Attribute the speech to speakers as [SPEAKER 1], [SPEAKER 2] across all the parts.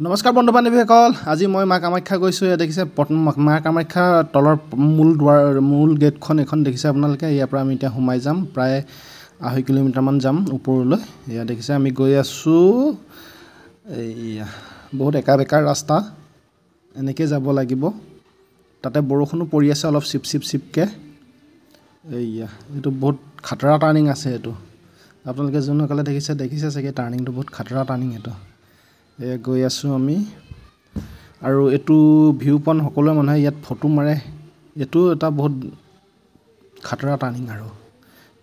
[SPEAKER 1] নমস্কাৰ বন্ধু বান্ধৱীসকল, আজি মই মা কামাখ্যা গৈছোঁ। ইয়াত দেখিছে মা কামাখ্যা তলৰ মূল গেটখন এখন দেখিছে আপোনালোকে। ইয়াৰ পৰা আমি এতিয়া সোমাই যাম, প্ৰায় 2.5 কিলোমিটাৰমান যাম ওপৰলৈ। এয়া দেখিছে আমি গৈ আছোঁ। এইয়া বহুত একা বেকা ৰাস্তা, এনেকৈ যাব লাগিব। তাতে বৰষুণো পৰি আছে অলপ চিপকৈ। এইয়া এইটো বহুত খাতৰা টাৰ্ণিং আছে। এইটো আপোনালোকে যোনসকলে দেখিছে চাগে টাৰ্ণিংটো বহুত খাতৰা টাৰ্ণিং এইটো। গৈ আছোঁ আমি, আৰু এইটো ভিউ পইণ্ট সকলোৱে মানুহে ইয়াত ফটো মাৰে। এইটো এটা বহুত খাতৰা টাৰ্ণিং আৰু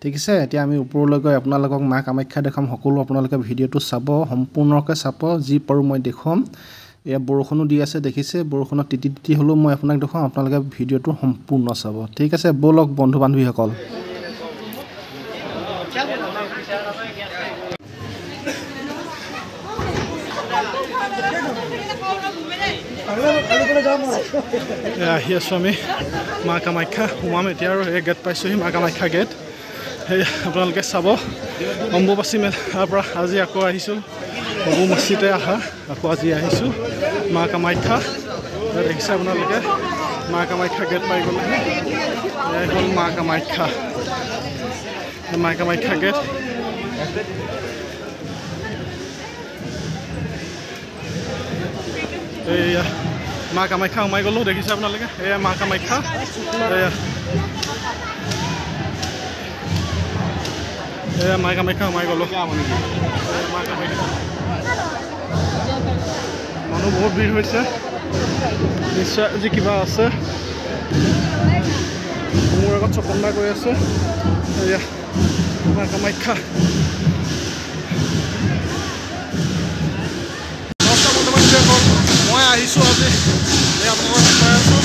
[SPEAKER 1] ঠিক আছে। এতিয়া আমি ওপৰলৈ গৈ আপোনালোকক মা কামাখ্যা দেখাম। সকলো আপোনালোকে ভিডিঅ'টো চাব, সম্পূৰ্ণকৈ চাব, যি পাৰোঁ মই দেখুৱাম। এয়া বৰষুণো দি আছে দেখিছে, বৰষুণত তিতি হ'লেও মই আপোনাক দেখুৱাম। আপোনালোকে ভিডিঅ'টো সম্পূৰ্ণ চাব, ঠিক আছে। ব'লক বন্ধু বান্ধৱীসকল। আহি আছোঁ আমি মা কামাখ্যা, সোমাম এতিয়া। আৰু এই গেট পাইছোঁহি, মা কামাখ্যা গেট। সেই আপোনালোকে চাব, অম্বুবাচী মেলাৰ পৰা আজি আকৌ আহিছোঁ। অম্বুবাচীতে আকৌ আজি আহিছোঁ মা কামাখ্যা। দেখিছে আপোনালোকে মা কামাখ্যা গেট পাই গ'লে। এয়াই হ'ল মা কামাখ্যা গেট। এয়া মা কামাখ্যা সোমাই গ'লোঁ, দেখিছে আপোনালোকে। এয়া মা কামাখ্যা। এয়া মা কামাখ্যা সোমাই গ'লোঁ। মা কামাখ্যা মানুহ বহুত ভিৰ হৈছে, নিশ্চয় আজি কিবা আছে। মোৰ আগত চপন্দা গৈ আছে। এয়া মা কামাখ্যা। মই আহিছোঁ আজি, আপোনালোকক দেখাই আছোঁ।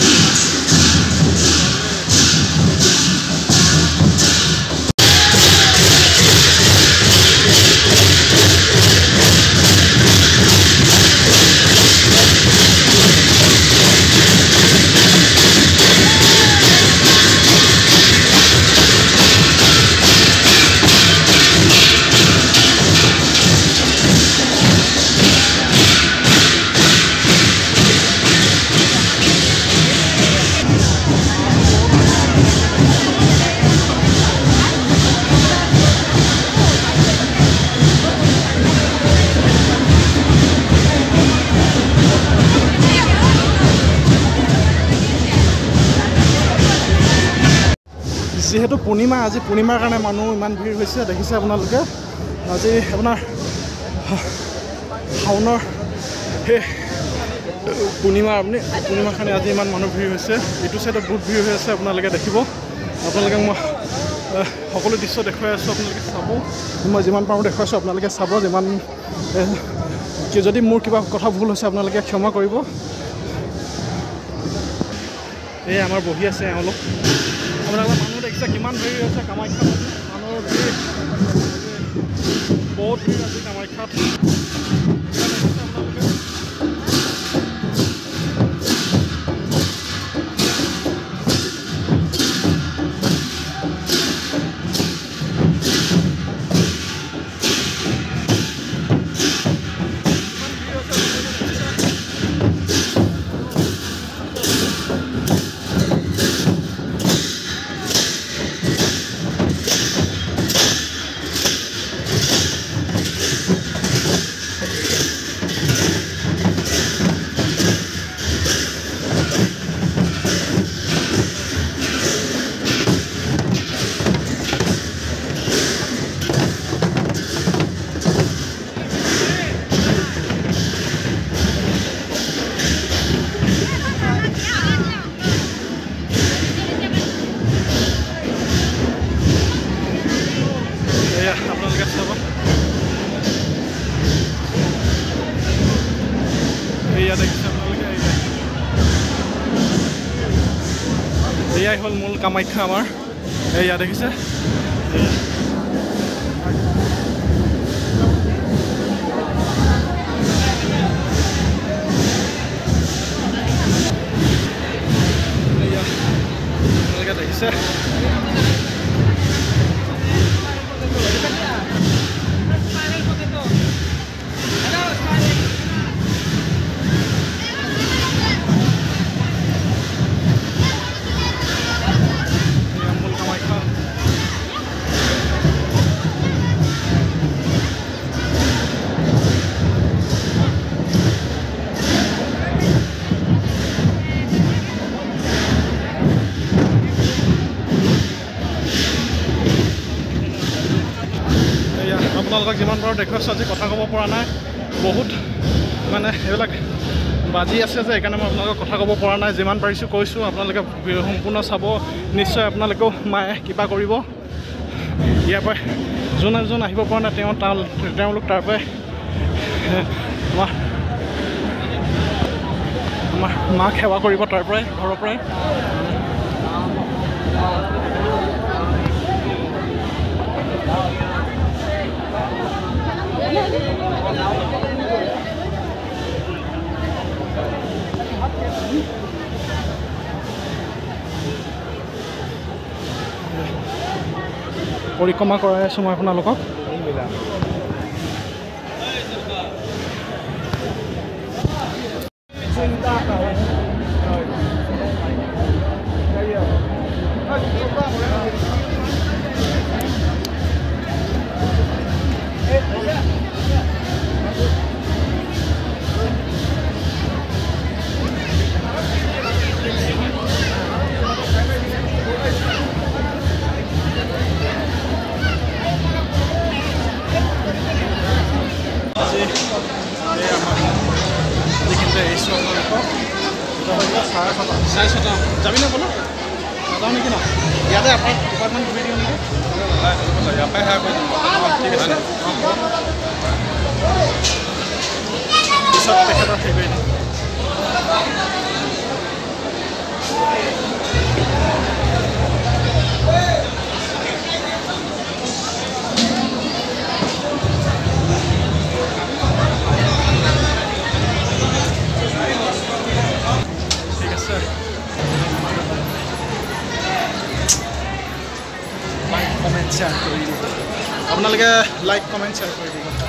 [SPEAKER 1] যিহেতু পূৰ্ণিমা, আজি পূৰ্ণিমাৰ কাৰণে মানুহ ইমান ভিৰ হৈছে, দেখিছে আপোনালোকে। আজি আপোনাৰ শাওনৰ সেই পূৰ্ণিমাৰ কাৰণে আজি ইমান মানুহ ভিৰ হৈছে। এইটো চাইডত বহুত ভিৰ হৈ আছে, আপোনালোকে দেখিব। আপোনালোকে মই সকলো দৃশ্য দেখুৱাই আছোঁ, আপোনালোকে চাব। মই যিমান পাৰোঁ দেখুৱাইছোঁ, আপোনালোকে চাব। যদি মোৰ কিবা কথা ভুল হৈছে আপোনালোকে ক্ষমা কৰিব। এই আমাৰ বহি আছে এওঁলোক। আপোনালোকে মানুহ দেখিছে কিমান ভিৰ হৈছে কামাখ্যাত। মানুহৰ ভিৰ বহুত ভিৰ আছে কামাখ্যাত। আপোনালোকে চাব, এয়া দেখিছে আপোনালোকে। এয়াই হ'ল মূল কামাখ্যা আমাৰ। এয়া দেখিছে, আপোনালোকে দেখিছে। আপোনালোকক যিমান পাৰোঁ দেখুৱাইছোঁ আজি কথা ক'ব পৰা নাই বহুত মানে এইবিলাক বাজি আছে যে সেইকাৰণে মই আপোনালোকক কথা ক'ব পৰা নাই যিমান পাৰিছোঁ কৈছোঁ আপোনালোকে সম্পূৰ্ণ চাব নিশ্চয় আপোনালোকেও মায়ে কিবা কৰিব ইয়াৰ পৰা যোন এজন আহিব পৰা নাই তেওঁলোক তাৰ পৰাই আমাৰ মাক সেৱা কৰিব তাৰ পৰাই ঘৰৰ পৰাই পৰিক্ৰমা কৰাই আছোঁ মই আপোনালোকক যাবি না বোলো নাযাওঁ নেকি ন ইয়াতে আপোনাক দুপাৰমান ঘূৰি দিওঁ নেকি ইয়াৰ পৰাই সেয়া কৰি দিম ঠিক আছে পিছত তেখেতক হেৰি কৰি দিম কমেণ্ট শ্বেয়াৰ কৰি দিব আপোনালোকে লাইক কমেণ্ট শ্বেয়াৰ কৰি দিব